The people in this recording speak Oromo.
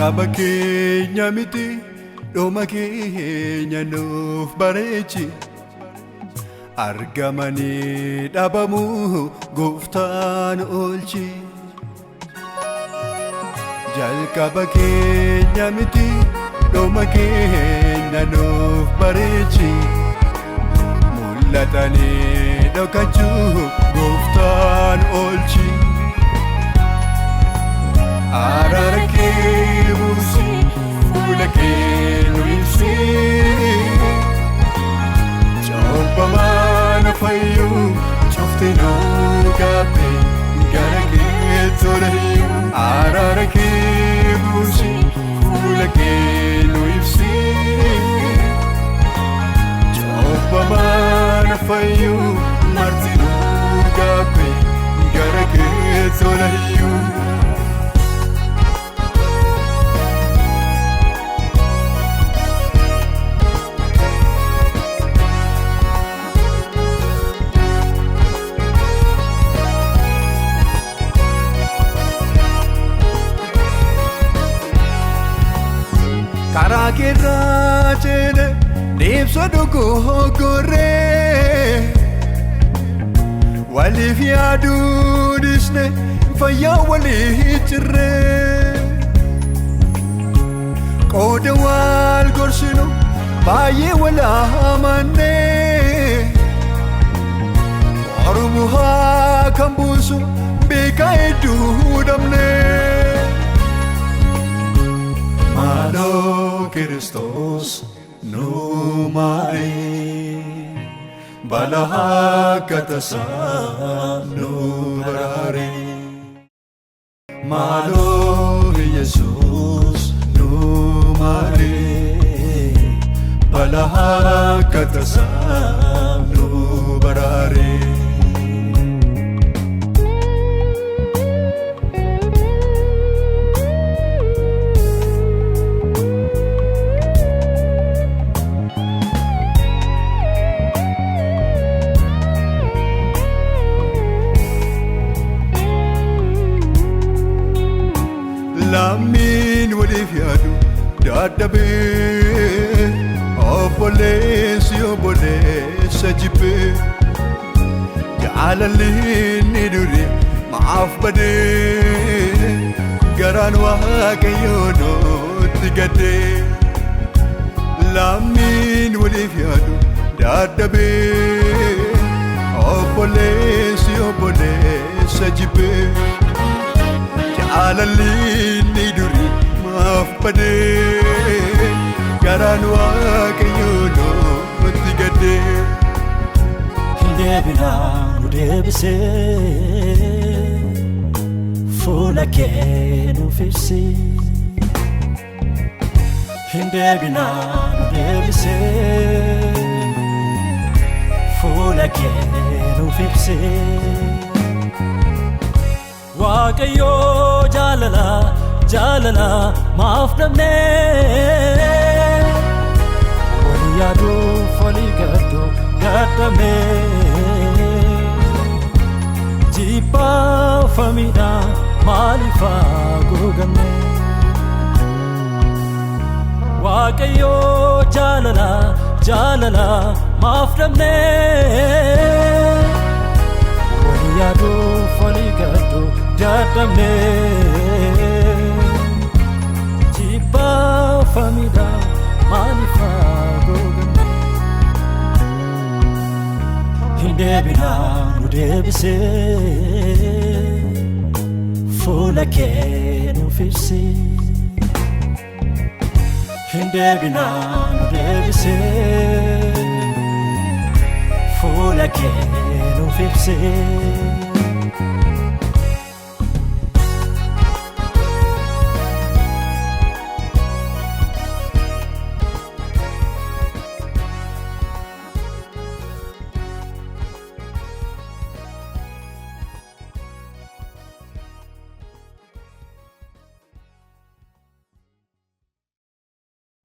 Jalqaba keenya miti dhuma keenya nuuf bareechi argamanii dhabamuu gooftaan oolchi. Jalqaba keenya miti dhuma keenya nuuf bareechi mul'atanii dhokachuu gooftaan oolchi. Araara kee buusi fuula kee nu ibsi cobbamaa na fayyu cufti nuu gaabbee gara kee tola hiyu. Araara kee buusi fuula kee nu ibsi cobbamaa na fayyu marti nuu gaabbee gara kee tola hiyu. Karaa keerraa ceene deebsa dogoggorree waliif yaaduu dhiisne fayyaa walii cirree qooda wal gorsinu baay'ee wal amannee Oromoo haa kan buusu beekaa hedduu dhabnee. Maaloo Kiristoos nu maa'ee balaa akka tasaa nu baraaree. Maaloo Yesuus nu maa'ee balaa akka tasaa nu baraaree. Lammiin waliif yaadu dadhabee obboleessi obboleessa jibbee jaalalli inni duri maaf badee garaan Waaqayyoo nutti gaddee. Lammiin waliif yaadu dadhabee obboleessi obboleessa jibbee jaalalli inni duri maaf badee garaan Waaqayyoo nutti gaddee. Deebinaa nu deebisee fuula kee nuuf ibsi. Deebinaa nu deebisee fuula kee nuuf ibsi. Waaqayyoo jaalala jaalala maaf dhabnee walii yaaduuf walii gadduu gaddamee jibbaafamidha maaliif haguugamne. Waaqayyoo jaalala jaalala maaf dhabnee walii yaaduuf walii gadduu gaddamee jibbaafamidha maaliif haguugamne. Deebinaa nu deebisee fuula kee nuuf ibsi. Deebinaa nu deebisee fuula kee nuuf ibsi.